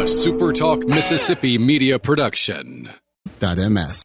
SuperTalk Mississippi Media Production. .ms.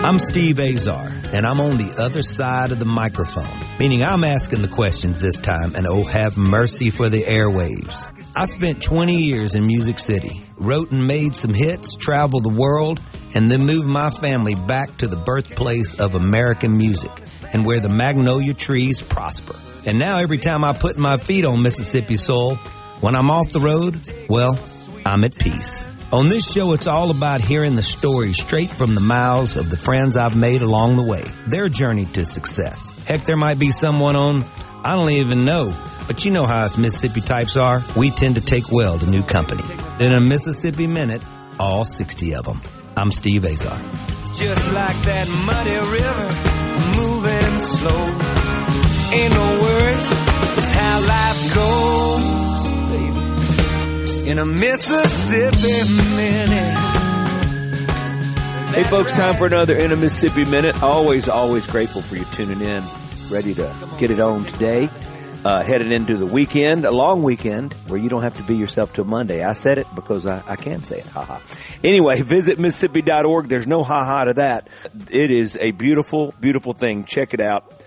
I'm Steve Azar, and I'm on the other side of the microphone, meaning I'm asking the questions this time, and oh, have mercy for the airwaves. I spent 20 years in Music City, wrote and made some hits, traveled the world, and then moved my family back to the birthplace of American music and where the magnolia trees prosper. And now every time I put my feet on Mississippi soil, when I'm off the road, well, I'm at peace. On this show, it's all about hearing the stories straight from the mouths of the friends I've made along the way, their journey to success. Heck, there might be someone on, I don't even know, but you know how us Mississippi types are. We tend to take well to new company. In a Mississippi Minute, all 60 of them. I'm Steve Azar. It's just like that muddy river, moving slow. Ain't no worries, it's how life goes, baby. In a Mississippi Minute. Hey folks, time for another In a Mississippi Minute. Always grateful for you tuning in. Ready to get it on today. Headed into the weekend, a long weekend, where you don't have to be yourself till Monday. I said it because I can say it. Ha-ha. Anyway, visit Mississippi.org. There's no ha-ha to that. It is a beautiful, beautiful thing. Check it out.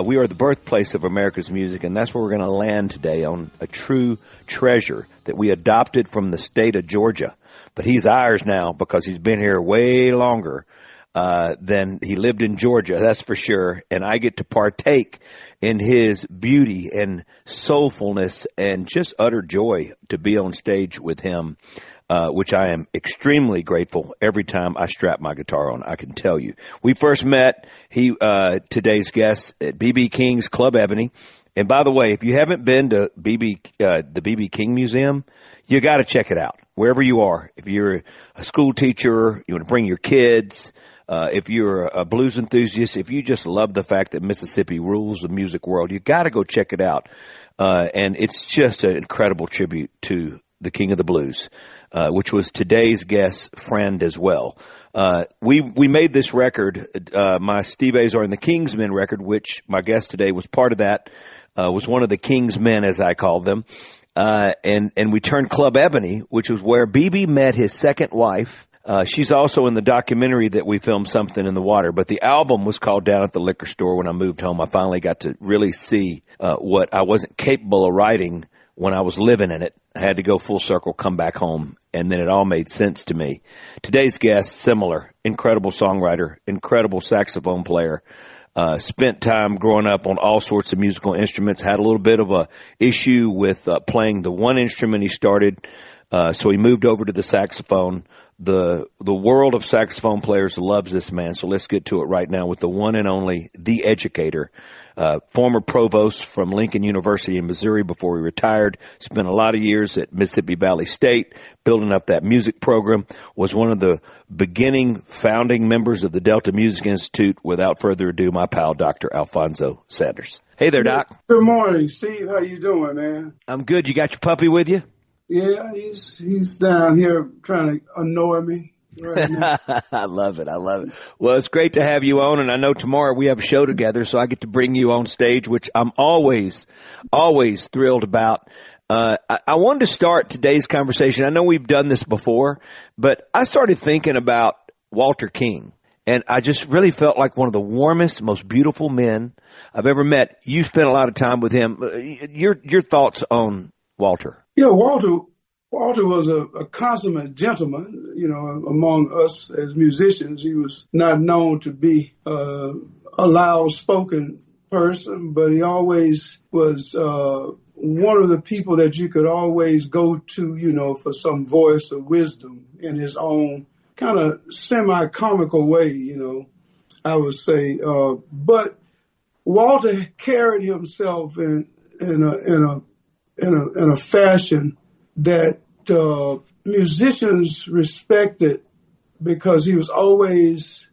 We are the birthplace of America's music, and that's where we're going to land today, on a true treasure that we adopted from the state of Georgia. But he's ours now because he's been here way longer than he lived in Georgia, that's for sure. And I get to partake in his beauty and soulfulness and just utter joy to be on stage with him, which I am extremely grateful every time I strap my guitar on, I can tell you. We first met, today's guest, at B.B. King's Club Ebony. And by the way, if you haven't been to the B.B. King Museum, you got to check it out wherever you are. If you're a school teacher, you want to bring your kids, if you're a blues enthusiast, if you just love the fact that Mississippi rules the music world, you got to go check it out. And it's just an incredible tribute to the King of the Blues, which was today's guest friend as well. We made this record, my Steve Azar and the Kingsmen record, which my guest today was part of that, was one of the Kingsmen, as I call them. And we turned Club Ebony, which was where BB met his second wife. She's also in the documentary that we filmed, Something in the Water, but the album was called Down at the Liquor Store. When I moved home, I finally got to really see what I wasn't capable of writing when I was living in it. I had to go full circle, come back home, and then it all made sense to me. Today's guest, similar, incredible songwriter, incredible saxophone player, spent time growing up on all sorts of musical instruments, had a little bit of a issue with playing the one instrument he started, so he moved over to the saxophone. The world of saxophone players loves this man, so let's get to it right now with the one and only, the educator, former provost from Lincoln University in Missouri before he retired, spent a lot of years at Mississippi Valley State building up that music program, was one of the beginning founding members of the Delta Music Institute. Without further ado, my pal, Dr. Alphonso Sanders. Hey there, Doc. Good morning, Steve. How you doing, man? I'm good. You got your puppy with you? Yeah, he's down here trying to annoy me right now. I love it. Well, it's great to have you on, and I know tomorrow we have a show together, so I get to bring you on stage, which I'm always thrilled about. I wanted to start today's conversation. I know we've done this before, but I started thinking about Walter King, and I just really felt like one of the warmest, most beautiful men I've ever met. You spent a lot of time with him. Your thoughts on Walter? Yeah, Walter was a consummate gentleman, among us as musicians. He was not known to be a loud-spoken person, but he always was one of the people that you could always go to, for some voice of wisdom in his own kind of semi-comical way, I would say. But Walter carried himself in a fashion that musicians respected, because he was always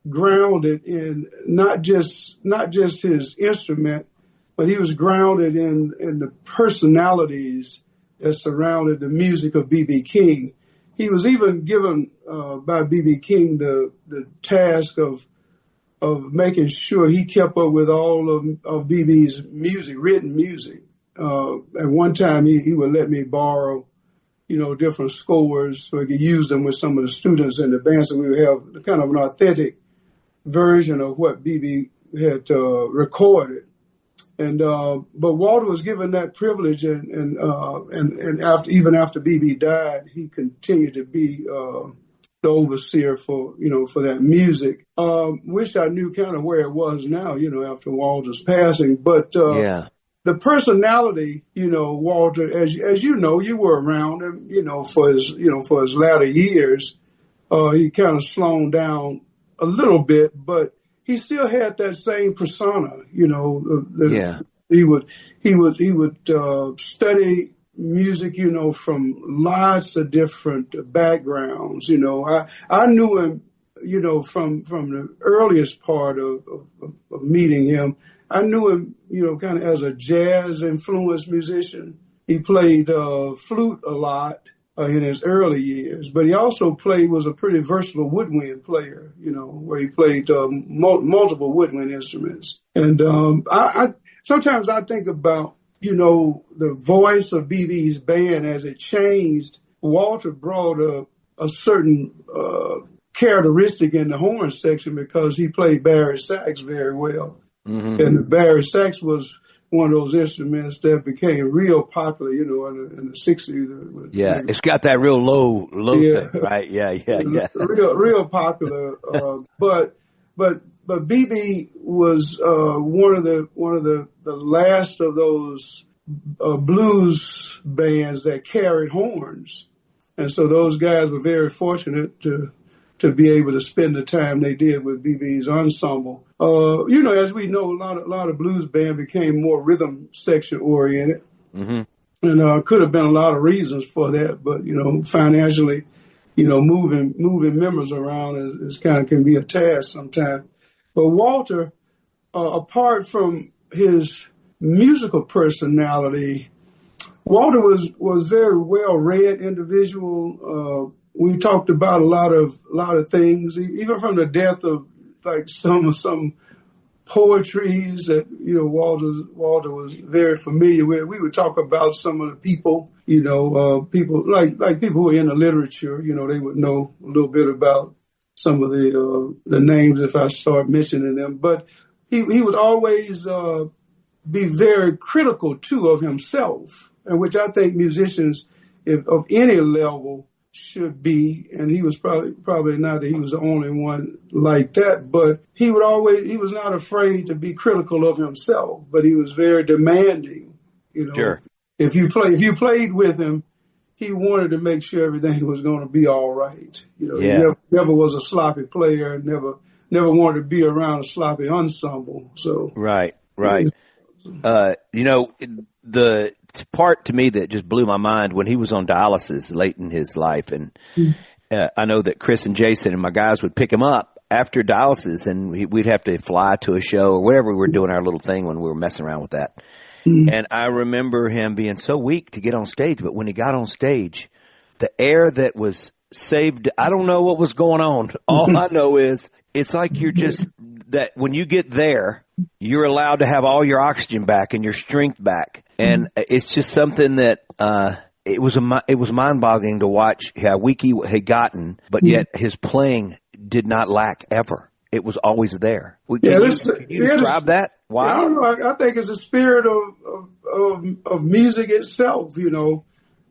grounded in not just his instrument, but he was grounded in the personalities that surrounded the music of B.B. King. He was even given by B.B. King the task of making sure he kept up with all of B.B.'s music, written music. at one time he would let me borrow, different scores so he could use them with some of the students in the band. So we would have kind of an authentic version of what BB had recorded. And but Walter was given that privilege, and even after BB died, he continued to be the overseer for that music. Wish I knew kind of where it was now, after Walter's passing. But the personality, Walter, as you know, you were around him, for his latter years. He kind of slowed down a little bit, but he still had that same persona, He would study music, from lots of different backgrounds. I knew him, from the earliest part of meeting him. I knew him, kind of as a jazz influenced musician. He played flute a lot in his early years, but he also was a pretty versatile woodwind player, where he played multiple woodwind instruments. And sometimes I think about, the voice of BB's band as it changed. Walter brought a certain characteristic in the horn section because he played baritone sax very well. Mm-hmm. And the baritone sax was one of those instruments that became real popular, in the 60s. Yeah, it's got that real low thing, right? Yeah. Real popular. But BB was one of the last of those blues bands that carried horns, and so those guys were very fortunate to be able to spend the time they did with BB's ensemble. As we know, a lot of blues band became more rhythm section oriented, mm-hmm. and could have been a lot of reasons for that. But financially, moving members around is kind of can be a task sometimes. But Walter, apart from his musical personality, Walter was very well read individual. We talked about a lot of things, even from the death of like some poetries that Walter was very familiar with. We would talk about some of the people, people like people who are in the literature. They would know a little bit about some of the names if I start mentioning them. But he would always be very critical too of himself, and which I think musicians of any level should be, and he was probably not that he was the only one like that, but he was not afraid to be critical of himself, but he was very demanding, Sure. If you played with him, he wanted to make sure everything was going to be all right. He never was a sloppy player, and never wanted to be around a sloppy ensemble. So Right. The part to me that just blew my mind when he was on dialysis late in his life, and I know that Chris and Jason and my guys would pick him up after dialysis, and we'd have to fly to a show or whatever we were doing our little thing when we were messing around with that. Mm-hmm. And I remember him being so weak to get on stage, but when he got on stage, the air that was saved, I don't know what was going on. All I know is it's like you're just that when you get there, you're allowed to have all your oxygen back and your strength back. And it's just something that it was mind-boggling to watch how weak he had gotten, but yet his playing did not lack ever. It was always there. Can you describe that? Why? I don't know. I think it's the spirit of music itself.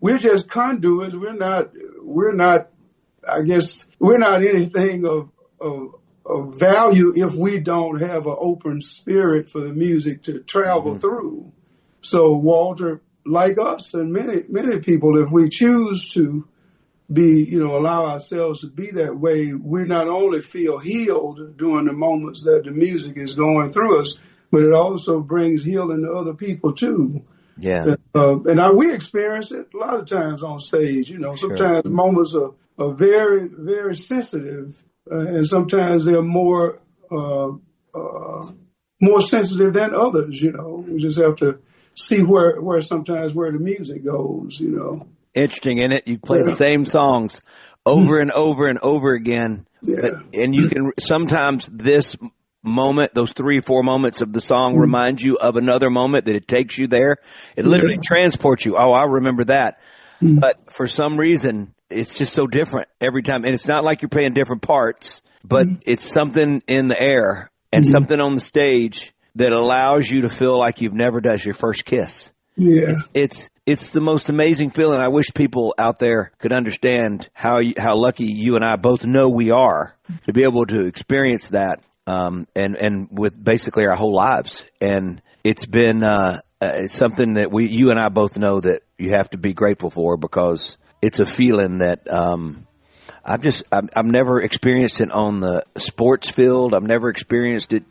We're just conduits. We're not. I guess we're not anything of value if we don't have an open spirit for the music to travel through. So Walter, like us and many people, if we choose to be, allow ourselves to be that way, we not only feel healed during the moments that the music is going through us, but it also brings healing to other people too. Yeah. And we experience it a lot of times on stage. Sometimes moments are very, very sensitive, and sometimes they're more sensitive than others. We just have to see where the music goes. Interesting, isn't it? You play the same songs over and over and over again, and you can sometimes this moment, those 3 or 4 moments of the song remind you of another moment, that it takes you there. It literally transports you. Oh, I remember that. But for some reason, it's just so different every time. And it's not like you're playing different parts, but it's something in the air and something on the stage that allows you to feel like you've never done your first kiss. Yeah. It's the most amazing feeling. I wish people out there could understand how lucky you and I both know we are to be able to experience that, and with basically our whole lives. And it's been something that you and I both know that you have to be grateful for, because it's a feeling that I've never experienced it on the sports field. I've never experienced it,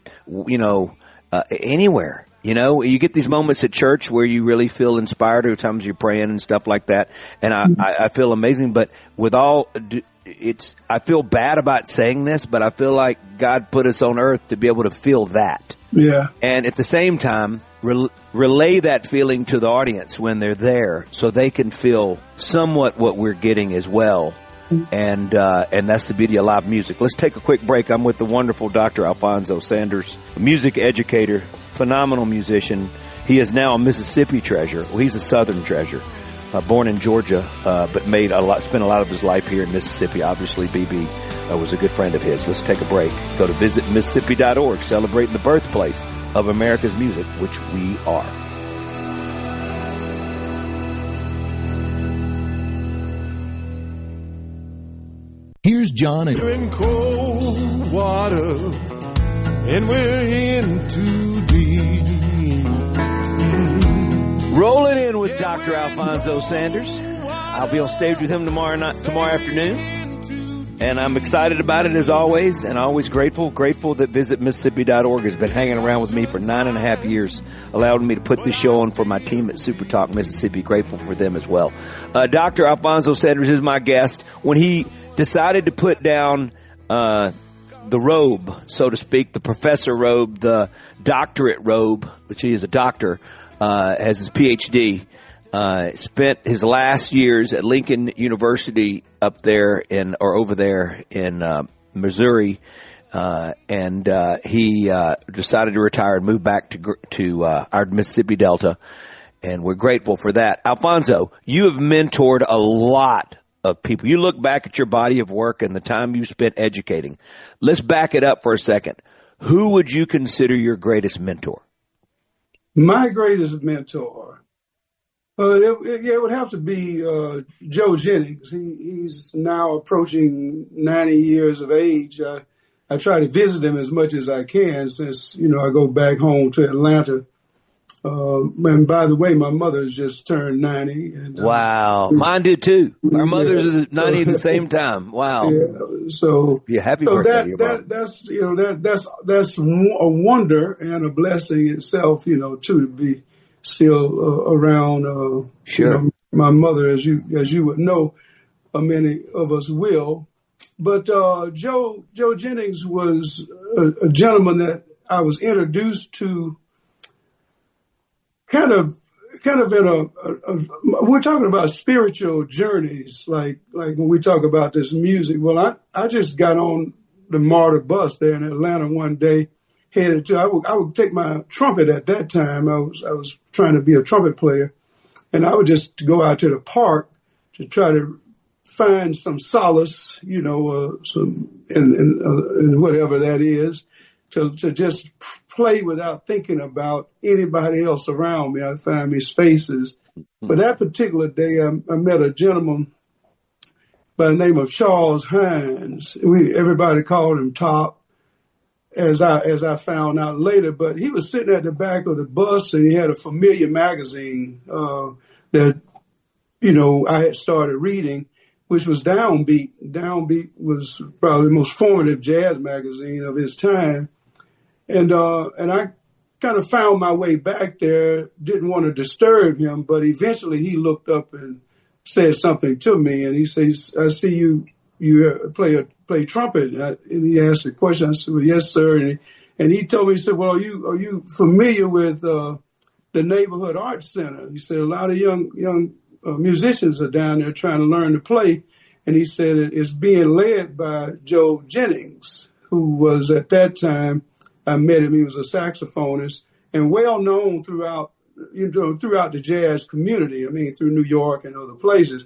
anywhere. You get these moments at church where you really feel inspired, or times you're praying and stuff like that. And I feel amazing, but I feel bad about saying this, but I feel like God put us on earth to be able to feel that. Yeah. And at the same time, relay that feeling to the audience when they're there, so they can feel somewhat what we're getting as well. And that's the beauty of live music. Let's take a quick break. I'm with the wonderful Dr. Alphonso Sanders, music educator, phenomenal musician. He is now a Mississippi treasure. Well, he's a Southern treasure. Born in Georgia, but spent a lot of his life here in Mississippi. Obviously, BB was a good friend of his. Let's take a break. Go to visitmississippi.org, celebrating the birthplace of America's music, which we are. Here's John and... We're in cold water, and we're in too deep. Rolling in with Dr. Alphonso Sanders. I'll be on stage with him tomorrow afternoon. And I'm excited about it as always, and always grateful that visitmississippi.org has been hanging around with me for 9.5 years, allowing me to put this show on for my team at SuperTalk Mississippi. Grateful for them as well. Dr. Alphonso Sanders is my guest. When he decided to put down the robe, so to speak, the professor robe, the doctorate robe, which he is a doctor, has his PhD, spent his last years at Lincoln University over there in Missouri, and he decided to retire and move back to our Mississippi Delta, and we're grateful for that. Alphonso, you have mentored a lot of people. You look back at your body of work and the time you spent educating. Let's back it up for a second. Who would you consider your greatest mentor? My greatest mentor, it would have to be Joe Jennings. He's now approaching 90 years of age. I try to visit him as much as I can since, I go back home to Atlanta. And by the way, my mother's just turned 90. And, wow. Mine did too. Our mothers is 90 at the same time. Wow. Yeah. So, happy birthday to your mom. That's a wonder and a blessing itself, too, to be still around. Sure. My mother, as you would know, many of us will. But Joe Jennings was a gentleman that I was introduced to. Kind of in we're talking about spiritual journeys, like when we talk about this music. Well, I just got on the MARTA bus there in Atlanta one day, headed to, I would take my trumpet at that time. I was trying to be a trumpet player, and I would just go out to the park to try to find some solace, some in whatever that is, to just play without thinking about anybody else around me. I find me spaces. But that particular day, I met a gentleman by the name of Charles Hines. Everybody called him Top, as I found out later. But he was sitting at the back of the bus, and he had a familiar magazine that I had started reading, which was Downbeat. Downbeat was probably the most formative jazz magazine of his time. And I kind of found my way back there, didn't want to disturb him, but eventually he looked up and said something to me, and he says, "I see you play trumpet." And he asked a question. I said, "Well, yes, sir." And he told me, he said, "Well, are you familiar with the Neighborhood Arts Center?" He said, "A lot of young musicians are down there trying to learn to play." And he said it's being led by Joe Jennings, who was at that time I met him. He was a saxophonist and well known throughout the jazz community. I mean, through New York and other places.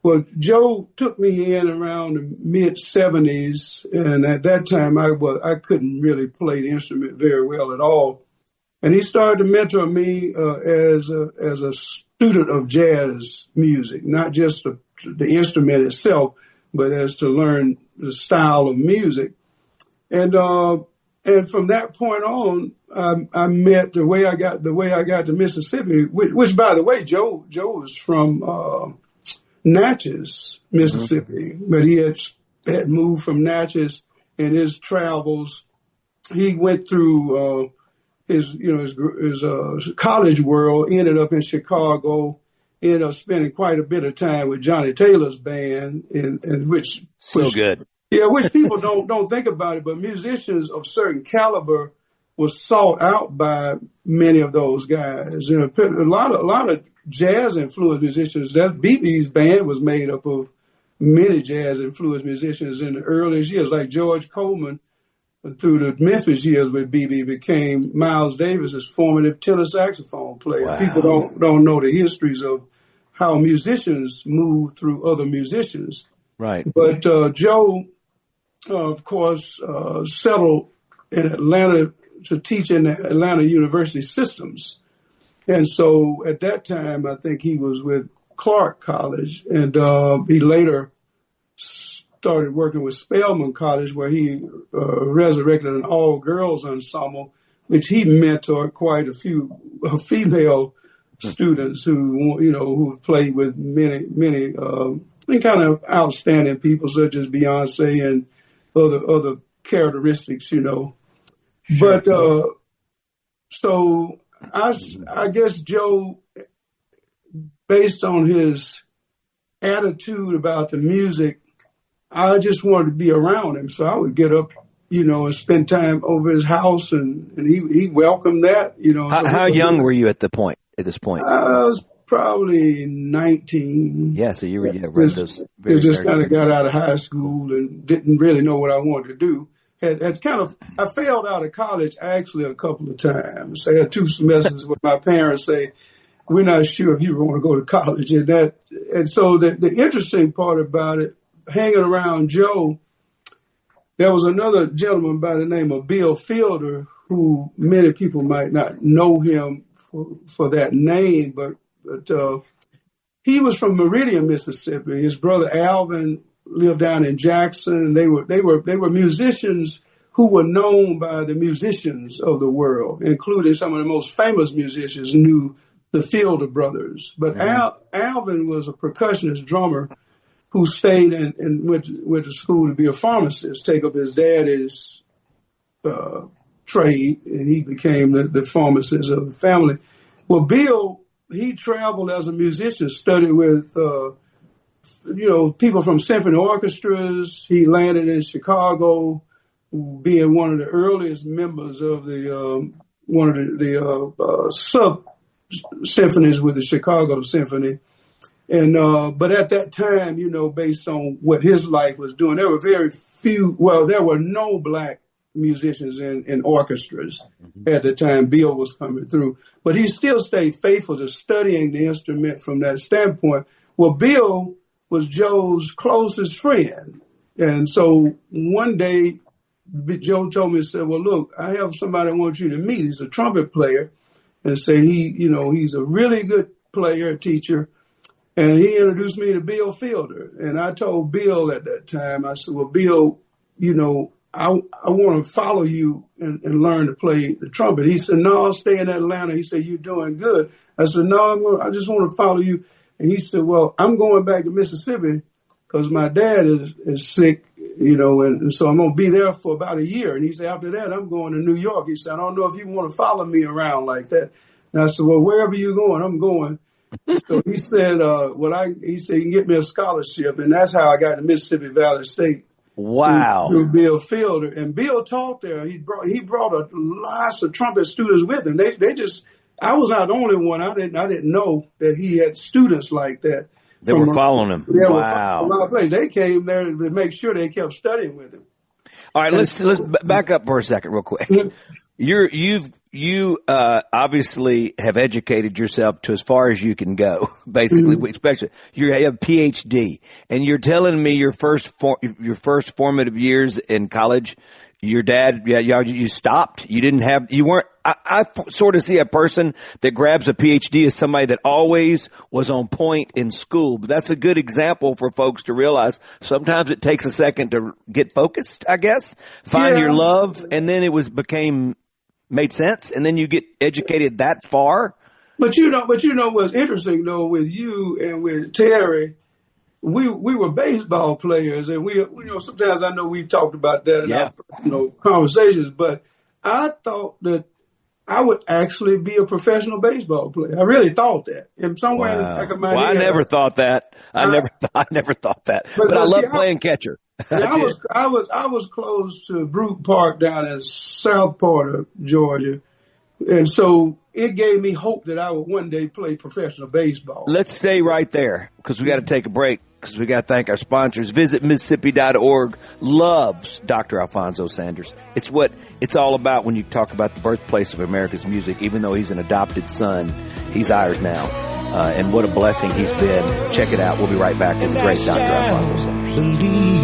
Well, Joe took me in around the mid-'70s, and at that time I couldn't really play the instrument very well at all. And he started to mentor me as a student of jazz music, not just the instrument itself, but as to learn the style of music. And from that point on, I met the way I got to Mississippi, which by the way, Joe was from Natchez, Mississippi, but he had moved from Natchez in his travels. He went through his college world, ended up in Chicago, ended up spending quite a bit of time with Johnny Taylor's band, and which good. Yeah, which people don't think about it, but musicians of certain caliber was sought out by many of those guys. You know, a lot of jazz influenced musicians. That BB's band was made up of many jazz influenced musicians in the earliest years, like George Coleman. Through the Memphis years with BB became Miles Davis's formative tenor saxophone player. Wow. People don't know the histories of how musicians move through other musicians. Right. But Joe, of course, settled in Atlanta to teach in the Atlanta University systems. And so at that time, I think he was with Clark College, and he later started working with Spelman College, where he resurrected an all-girls ensemble, which he mentored quite a few female students who played with many kind of outstanding people such as Beyonce and other characteristics, you know. Sure. But so I guess Joe, based on his attitude about the music, I just wanted to be around him. So I would get up, and spend time over his house, and he welcomed that, How young were you at this point? I was probably 19. Yeah, so you were just kind of got out of high school and didn't really know what I wanted to do. I failed out of college actually a couple of times. I had 2 semesters where my parents say, we're not sure if you want to go to college. And so the interesting part about it, hanging around Joe, there was another gentleman by the name of Bill Fielder, who many people might not know him for that name, but he was from Meridian, Mississippi. His brother Alvin lived down in Jackson. They were musicians who were known by the musicians of the world, including some of the most famous musicians knew the Fielder brothers. But Alvin was a percussionist drummer who stayed and went to school to be a pharmacist, take up his daddy's trade, and he became the pharmacist of the family. Well, Bill, he traveled as a musician, studied with, people from symphony orchestras. He landed in Chicago, being one of the earliest members of one of the sub symphonies with the Chicago Symphony. And, but at that time, based on what his life was doing, there were there were no black musicians in orchestras at the time Bill was coming through. But he still stayed faithful to studying the instrument from that standpoint. Well, Bill was Joe's closest friend. And so one day, Joe told me, said, well, look, I have somebody I want you to meet. He's a trumpet player. And say he's a really good player, teacher. And he introduced me to Bill Fielder. And I told Bill at that time, I said, well, Bill, I want to follow you and learn to play the trumpet. He said, no, I'll stay in Atlanta. He said, you're doing good. I said, no, I just want to follow you. And he said, well, I'm going back to Mississippi because my dad is sick, and so I'm going to be there for about a year. And he said, after that, I'm going to New York. He said, I don't know if you want to follow me around like that. And I said, well, wherever you're going, I'm going. So he said, he said, you can get me a scholarship. And that's how I got to Mississippi Valley State. Wow. Through Bill Fielder. And Bill taught there. He brought lots of trumpet students with him. I was not the only one. I didn't know that he had students like that. They were following him. Yeah, wow. They came there to make sure they kept studying with him. All right, let's back up for a second real quick. You obviously have educated yourself to as far as you can go, basically, especially you have a PhD, and you're telling me your first formative years in college, your dad, you stopped. I sort of see a person that grabs a PhD as somebody that always was on point in school. But that's a good example for folks to realize sometimes it takes a second to get focused, I guess, find your love, and then made sense, and then you get educated that far. But you know what's interesting though with you and with Terry, we were baseball players, and we sometimes I know we've talked about that in our conversations, but I thought that I would actually be a professional baseball player. I really thought that. And somewhere in the back of my head, I never thought that. I never thought that. But I love playing catcher. I was close to Brook Park down in south part of Georgia, and so it gave me hope that I would one day play professional baseball. Let's stay right there because we got to take a break because we got to thank our sponsors. Visit Mississippi.org. Loves Dr. Alphonso Sanders. It's what it's all about when you talk about the birthplace of America's music. Even though he's an adopted son, he's ours now. And what a blessing he's been. Check it out. We'll be right back with the great Dr. Alphonso Sanders.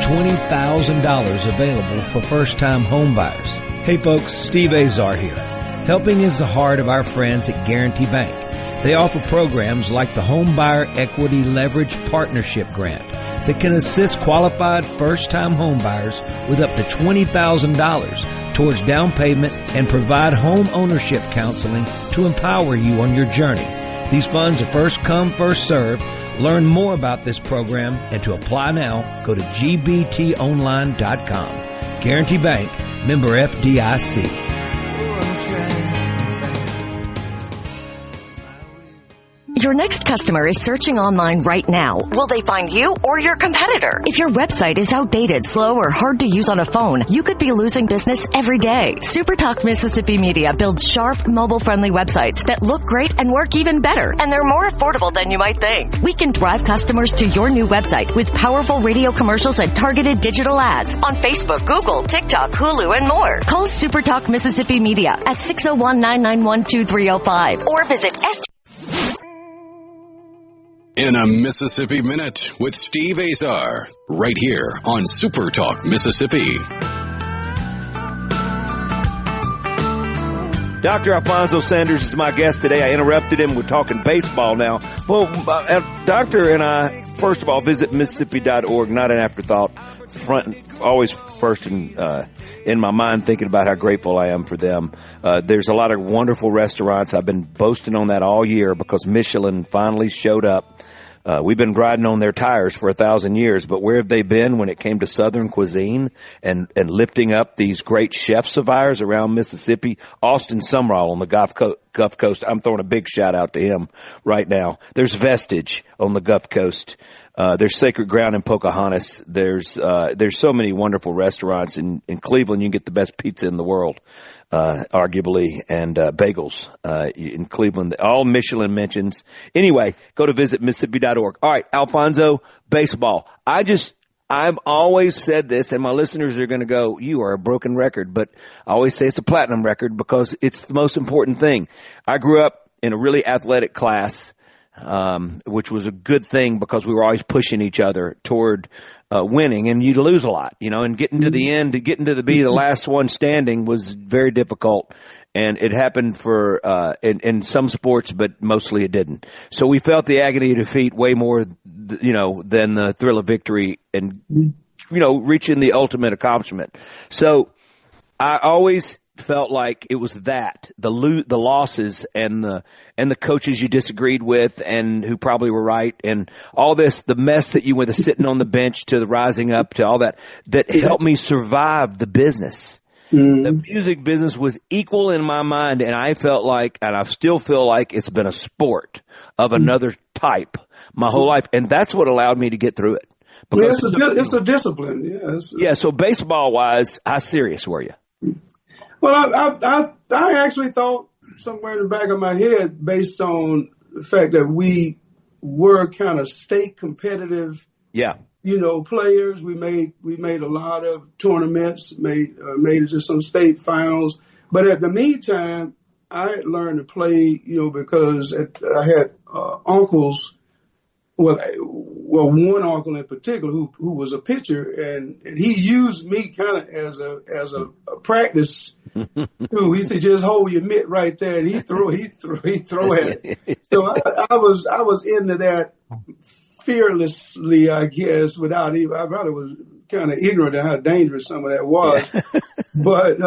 $20,000 available for first-time home buyers. Hey folks, Steve Azar here. Helping is the heart of our friends at Guarantee Bank. They offer programs like the Home Buyer Equity Leverage Partnership Grant that can assist qualified first-time home buyers with up to $20,000 towards down payment and provide home ownership counseling to empower you on your journey. These funds are first come, first served. Learn more about this program and to apply now, go to gbtonline.com. Guarantee Bank, member FDIC. Your next customer is searching online right now. Will they find you or your competitor? If your website is outdated, slow, or hard to use on a phone, you could be losing business every day. SuperTalk Mississippi Media builds sharp, mobile-friendly websites that look great and work even better, and they're more affordable than you might think. We can drive customers to your new website with powerful radio commercials and targeted digital ads on Facebook, Google, TikTok, Hulu, and more. Call SuperTalk Mississippi Media at 601-991-2305 or visit In a Mississippi Minute with Steve Azar, right here on SuperTalk Mississippi. Dr. Alphonso Sanders is my guest today. I interrupted him. We're talking baseball now. Well, Doctor and I, first of all, visit Mississippi.org, not an afterthought. Always first in my mind thinking about how grateful I am for them. There's a lot of wonderful restaurants. I've been boasting on that all year because Michelin finally showed up. We've been riding on their tires for 1,000 years, but where have they been when it came to Southern cuisine and lifting up these great chefs of ours around Mississippi? Austin Sumrall on the Gulf Coast. I'm throwing a big shout out to him right now. There's Vestige on the Gulf Coast. There's Sacred Ground in Pocahontas. There's so many wonderful restaurants in Cleveland. You can get the best pizza in the world, arguably, and bagels in Cleveland. All Michelin mentions. Anyway, go to visit Mississippi.org. All right, Alphonso, baseball. I've always said this, and my listeners are going to go, you are a broken record, but I always say it's a platinum record because it's the most important thing. I grew up in a really athletic class, which was a good thing because we were always pushing each other toward winning, and you'd lose a lot, and getting to the end, getting to be the last one standing was very difficult. And it happened for in some sports, but mostly it didn't. So we felt the agony of defeat way more, than the thrill of victory and, reaching the ultimate accomplishment. So I always felt like it was that the losses and the coaches you disagreed with and who probably were right and all this, the mess that you went to sitting on the bench to the rising up to all that helped me survive the business. The music business was equal in my mind, and I felt like, and I still feel like, it's been a sport of another type my whole life, and that's what allowed me to get through it. Because it's a discipline. Yes. Yeah. So baseball-wise, how serious were you? Well, I actually thought somewhere in the back of my head, based on the fact that we were kind of state competitive. Yeah. Players. We made a lot of tournaments, made it to some state finals. But at the meantime, I had learned to play, because I had uncles. Well, one uncle in particular who was a pitcher, and he used me kind of as a practice tool. He said, "Just hold your mitt right there," and he throw at it. So I was into that fearlessly, I guess, without even. I probably was kind of ignorant of how dangerous some of that was, but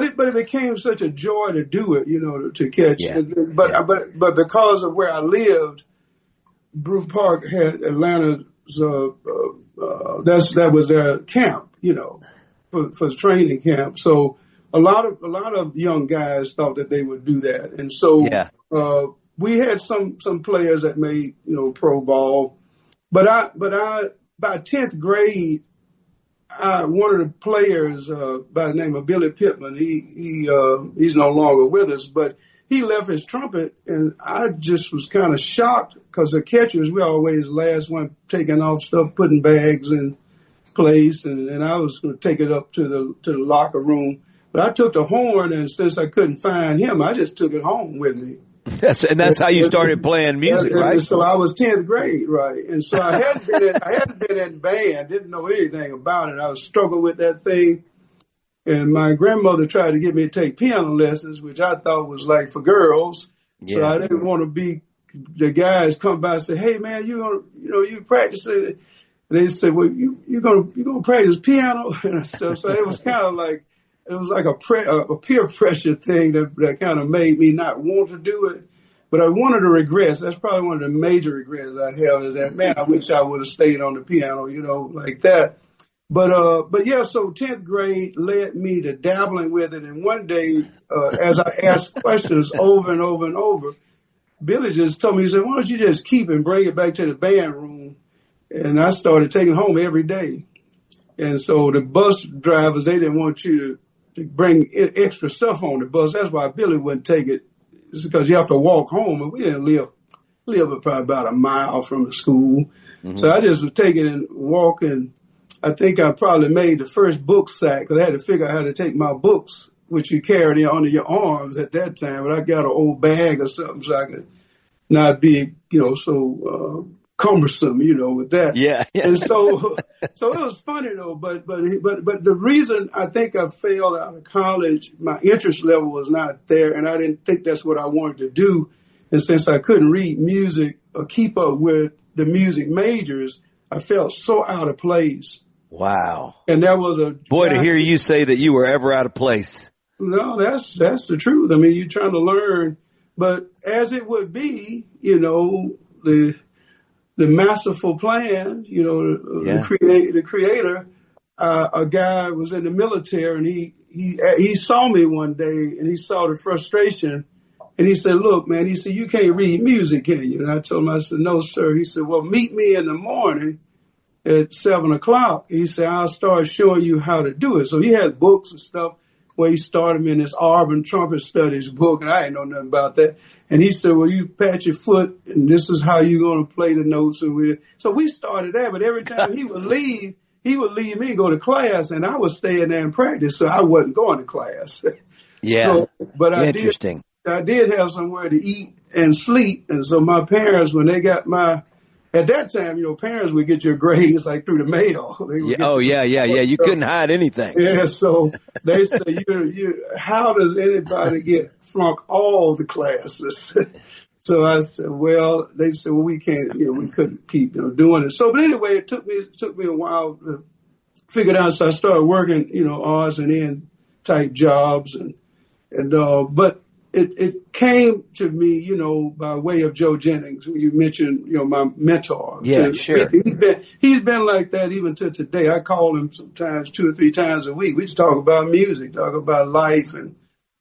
it became such a joy to do it, to catch. Yeah. But because of where I lived. Brew Park had Atlanta's, that was their camp, for training camp. So a lot of young guys thought that they would do that. And so, we had some players that made, pro ball, but by 10th grade, one of the players, by the name of Billy Pittman, he's no longer with us, but he left his trumpet, and I just was kind of shocked because the catchers, we always last one taking off stuff, putting bags in place, and I was going to take it up to the locker room. But I took the horn, and since I couldn't find him, I just took it home with me. That's how you started playing music, right? So I was 10th grade, right? And so I hadn't been in band, didn't know anything about it. I was struggling with that thing. And my grandmother tried to get me to take piano lessons, which I thought was like for girls. Yeah. So I didn't want to be the guys come by and say, "Hey man, you practicing?" And they said, "Well, you gonna practice piano?" And stuff. So it was kind of like a peer pressure thing that kind of made me not want to do it. But I wanted to regress. That's probably one of the major regrets I have is that, man, I wish I would have stayed on the piano, like that. But yeah, so 10th grade led me to dabbling with it. And one day, as I asked questions over and over and over, Billy just told me, he said, "Why don't you just keep and bring it back to the band room?" And I started taking it home every day. And so the bus drivers, they didn't want you to bring extra stuff on the bus. That's why Billy wouldn't take it. It's because you have to walk home. And we didn't live probably about a mile from the school. Mm-hmm. So I just would take it and walk, and I think I probably made the first book sack because I had to figure out how to take my books, which you carried under your arms at that time. But I got an old bag or something so I could not be, so cumbersome, with that. Yeah. And so it was funny though. But the reason I think I failed out of college, my interest level was not there, and I didn't think that's what I wanted to do. And since I couldn't read music or keep up with the music majors, I felt so out of place. Wow. And that was a boy to hear you say that you were ever out of place. No, that's the truth. I mean, you're trying to learn, but as it would be, the masterful plan, the creator, a guy was in the military, and he saw me one day, and he saw the frustration, and he said, "Look, man," he said, "you can't read music, can you?" And I told him, I said, "No, sir." He said, "Well, meet me in the morning at 7:00. He said, "I'll start showing you how to do it." So he had books and stuff where he started me in this Auburn Trumpet Studies book, and I didn't know nothing about that. And he said, "Well, you pat your foot, and this is how you're going to play the notes." And so we started that, but every time he would leave me and go to class, and I was staying there and practice, so I wasn't going to class. Yeah, so, but interesting. I did have somewhere to eat and sleep, and so my parents, when they got at that time, parents would get your grades like through the mail. You couldn't hide anything. Yeah, so they say, how does anybody get flunk all the classes? So I said, well, they said, well, we can't, we couldn't keep doing it. So, but anyway, it took me a while to figure it out. So I started working, odds and end type jobs, but it came to me, you know, by way of Joe Jennings. You mentioned, you know, my mentor. Yeah, sure. He's been like that even to today. I call him sometimes 2 or 3 times a week. We just talk about music, talk about life and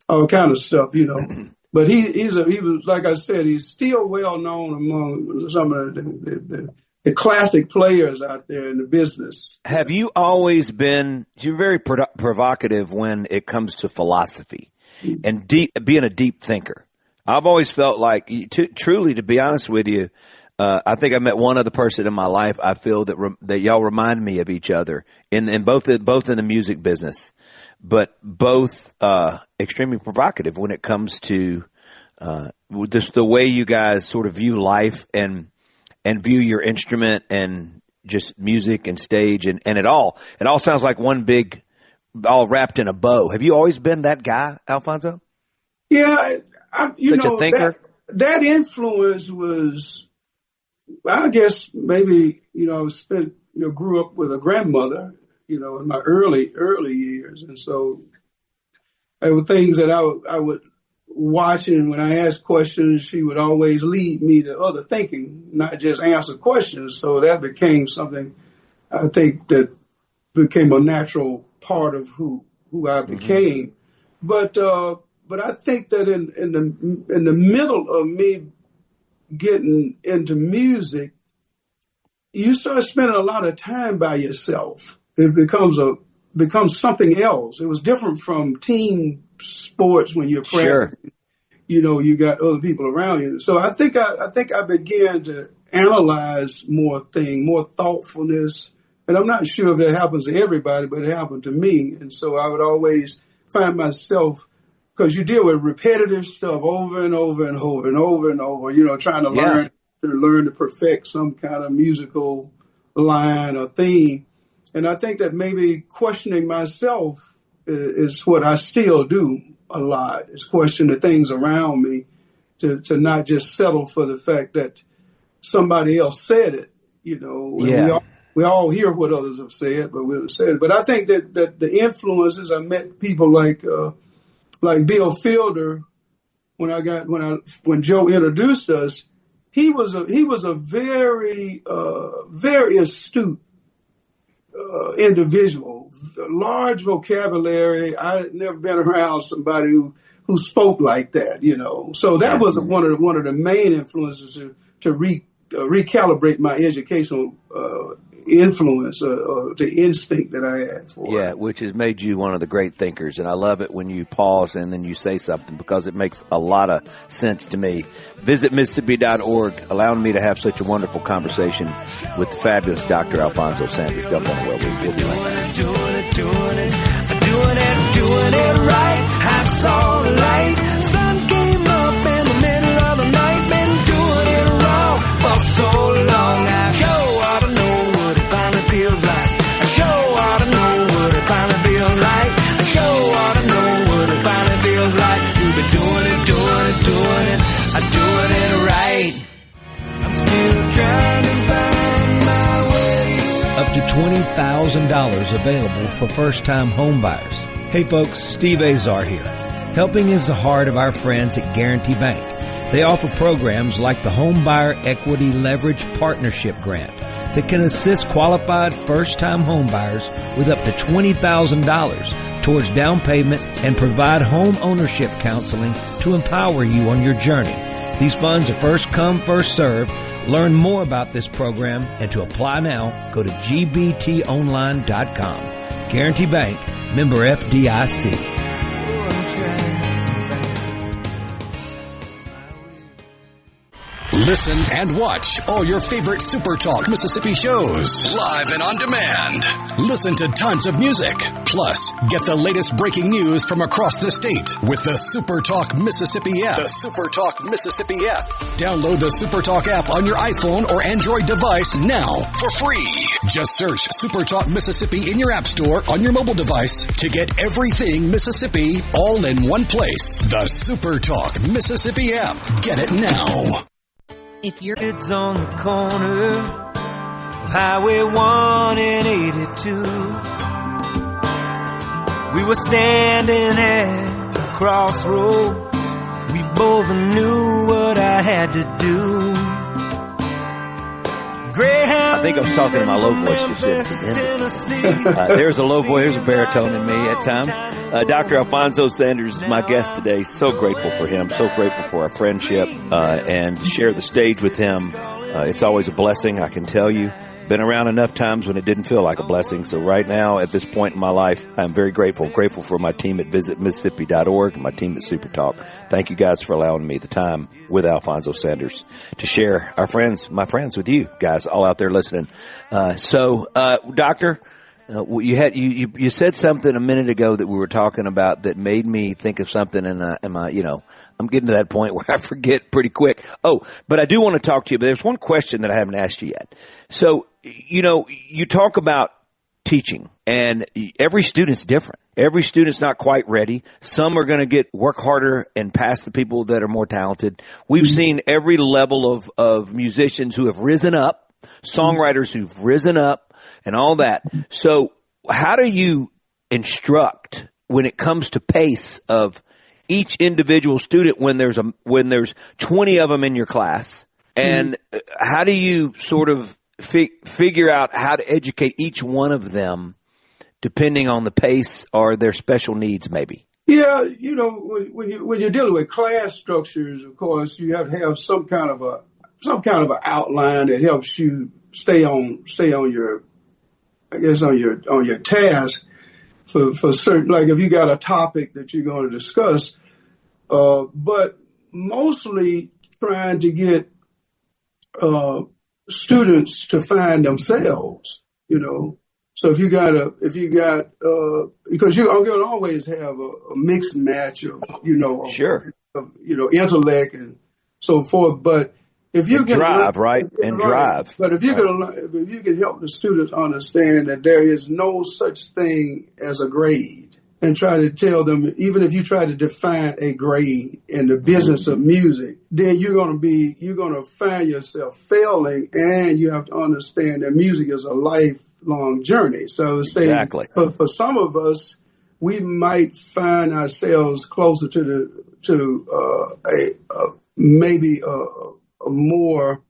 all kind of stuff, you know. But he was, like I said, he's still well known among some of the classic players out there in the business. Have you always been, you're very provocative when it comes to philosophy and being a deep thinker. I've always felt like, truly, to be honest with you, I think I met one other person in my life. I feel that y'all remind me of each other in both in the music business, but both extremely provocative when it comes to just the way you guys sort of view life and view your instrument and just music and stage and it all sounds like one big, all wrapped in a bow. Have you always been that guy, Alphonso? Yeah, Such a thinker? That influence was, I guess maybe, you know, grew up with a grandmother, you know, in my early years. And so there were things that I would watch, and when I asked questions, she would always lead me to other thinking, not just answer questions. So that became something, I think, that became a natural part of who I became. Mm-hmm. But I think that in the middle of me getting into music, you start spending a lot of time by yourself. It becomes something else. It was different from team sports when you're practicing. Sure. You know, you got other people around you. So I think I began to analyze more thoughtfulness. And I'm not sure if that happens to everybody, but it happened to me. And so I would always find myself, because you deal with repetitive stuff over and over and over and over and over, you know, trying to learn to perfect some kind of musical line or theme. And I think that maybe questioning myself is what I still do a lot, is question the things around me to not just settle for the fact that somebody else said it, you know. Yeah. We all hear what others have said, but we haven't said it. But I think that the influences, I met people like Bill Fielder when Joe introduced us. He was a very very astute individual, large vocabulary. I had never been around somebody who spoke like that, you know. So that was one of the main influences to recalibrate my educational influence, the instinct that I had for it. Yeah, which has made you one of the great thinkers. And I love it when you pause and then you say something, because it makes a lot of sense to me. Visit Mississippi.org, allowing me to have such a wonderful conversation with the fabulous Dr. Alphonso Sanders. Jump on the web. We'll be right back. Doing it right. I saw the light. Sun came up in the middle of the night. Been doing it wrong for so long. I sure ought to know what it finally feels like. I sure ought to know what it finally feels like. I sure ought to know what it finally feels like. You've been doing it. I'm doing it right. I'm still trying to find my way. Up to $20,000 available for first-time home buyers. Hey folks, Steve Azar here. Helping is the heart of our friends at Guarantee Bank. They offer programs like the Home Buyer Equity Leverage Partnership Grant that can assist qualified first-time home buyers with up to $20,000 towards down payment and provide home ownership counseling to empower you on your journey. These funds are first come, first served. Learn more about this program and to apply now, go to gbtonline.com. Guarantee Bank, member FDIC. Listen and watch all your favorite SuperTalk Mississippi shows live and on demand. Listen to tons of music. Plus, get the latest breaking news from across the state with the SuperTalk Mississippi app. The SuperTalk Mississippi app. Download the SuperTalk app on your iPhone or Android device now for free. Just search SuperTalk Mississippi in your app store on your mobile device to get everything Mississippi all in one place. The SuperTalk Mississippi app. Get it now. If you're kids on the corner of Highway 1 and 82, we were standing at a crossroads both knew what I had to do. I think I was talking to my low voice just then. There's a low voice, there's a baritone in me at times. Dr. Alphonso Sanders is my guest today. So grateful for him. So grateful for our friendship and to share the stage with him. It's always a blessing, I can tell you. Been around enough times when it didn't feel like a blessing. So right now, at this point in my life, I'm very grateful. Grateful for my team at visitmississippi.org and my team at SuperTalk. Thank you guys for allowing me the time with Alphonso Sanders to share my friends with you guys all out there listening. Doctor, you said something a minute ago that we were talking about that made me think of something, and I'm getting to that point where I forget pretty quick. Oh, but I do want to talk to you, but there's one question that I haven't asked you yet. So, you talk about teaching, and every student's different. Every student's not quite ready. Some are going to work harder and pass the people that are more talented. We've seen every level of musicians who have risen up, songwriters who've risen up, and all that. So how do you instruct when it comes to pace of each individual student when there's 20 of them in your class? And how do you sort of figure out how to educate each one of them depending on the pace or their special needs maybe? Yeah, when you're dealing with class structures, of course, you have to have some kind of an outline that helps you stay on your, I guess, on your task for certain, like if you got a topic that you're going to discuss, but mostly trying to get students to find themselves, So if you got because you're going to always have a mixed match of, sure, of intellect and so forth, but if you can drive, right? And drive. But if you can help the students understand that there is no such thing as a grade, and try to tell them, even if you try to define a grade in the business of music, then you're going to find yourself failing, and you have to understand that music is a lifelong journey. So say, exactly. For some of us, we might find ourselves closer to maybe a more,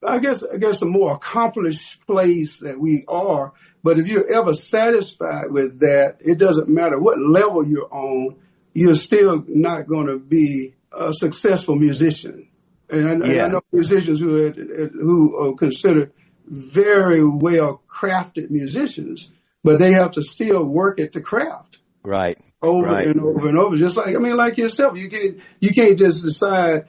I guess a more accomplished place that we are. But if you're ever satisfied with that, it doesn't matter what level you're on, you're still not going to be a successful musician. And I know musicians who are considered very well crafted musicians, but they have to still work at the craft. Right. Over and over and over. Just like yourself, you can't just decide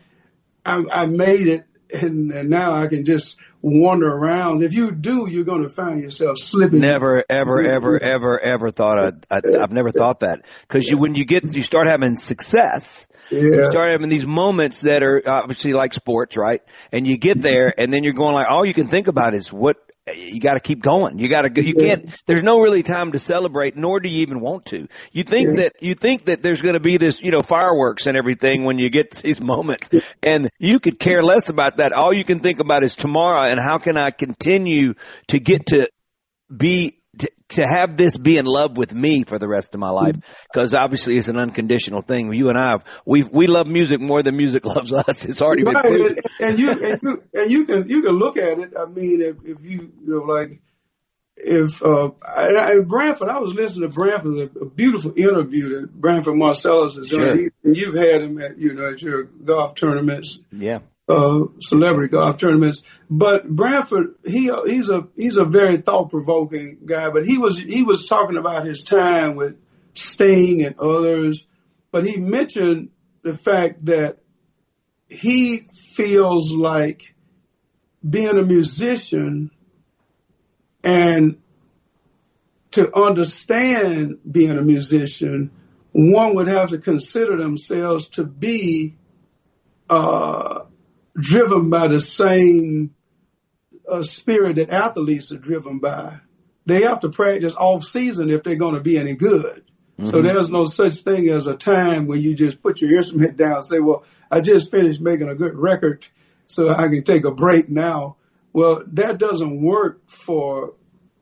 I made it and now I can just wander around. If you do, you're going to find yourself slipping. Never, ever thought. I've never thought that, because when you start having success, you start having these moments that are obviously like sports, right? And you get there, and then you're going like, all you can think about is what. You got to keep going. You can't, there's no really time to celebrate, nor do you even want to. You think that there's going to be this, fireworks and everything when you get to these moments, and you could care less about that. All you can think about is tomorrow, and how can I continue to get to have this be in love with me for the rest of my life? Because obviously it's an unconditional thing. You and I we love music more than music loves us. It's already been proven. And you can look at it. I mean, if Branford, I was listening to Branford, a beautiful interview that Branford Marcellus has done. Sure. And you've had him at your golf tournaments. Yeah. Celebrity golf tournaments. But Branford, he's a very thought-provoking guy, but he was talking about his time with Sting and others, but he mentioned the fact that he feels like being a musician, and to understand being a musician, one would have to consider themselves to be driven by the same spirit that athletes are driven by. They have to practice off season if they're going to be any good. Mm-hmm. So there's no such thing as a time when you just put your instrument down and say, well, I just finished making a good record, so I can take a break now. Well, that doesn't work for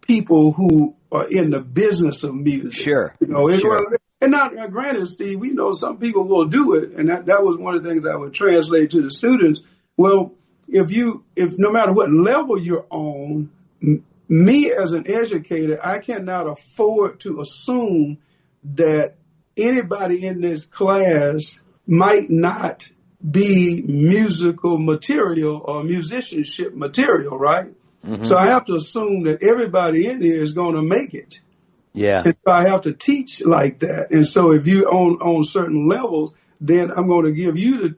people who are in the business of music. Sure. Sure. And now, granted, Steve, we know some people will do it, and that was one of the things I would translate to the students. Well, if no matter what level you're on, me as an educator, I cannot afford to assume that anybody in this class might not be musical material or musicianship material, right? Mm-hmm. So I have to assume that everybody in here is going to make it. Yeah. And so I have to teach like that. And so if you on certain levels, then I'm going to give you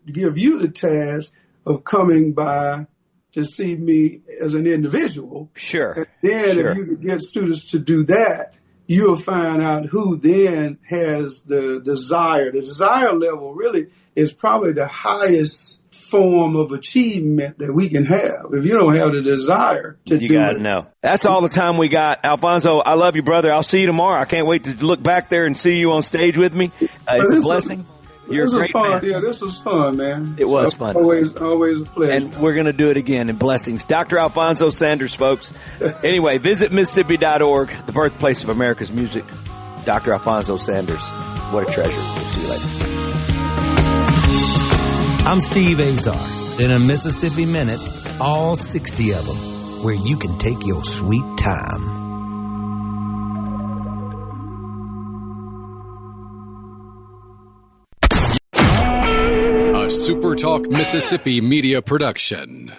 the task of coming by to see me as an individual. Sure. And then if you could get students to do that, you'll find out who then has the desire. The desire level really is probably the highest form of achievement that we can have. If you don't have the desire to do it. You got to know. That's all the time we got. Alphonso, I love you, brother. I'll see you tomorrow. I can't wait to look back there and see you on stage with me. It's a blessing. You're a great man. Yeah, this was fun, man. It was fun. Always a pleasure. And we're going to do it again in blessings. Dr. Alphonso Sanders, folks. Anyway, visit Mississippi.org, the birthplace of America's music. Dr. Alphonso Sanders. What a treasure. We'll see you later. I'm Steve Azar. In a Mississippi Minute, all 60 of them, where you can take your sweet time. A SuperTalk Mississippi Media production.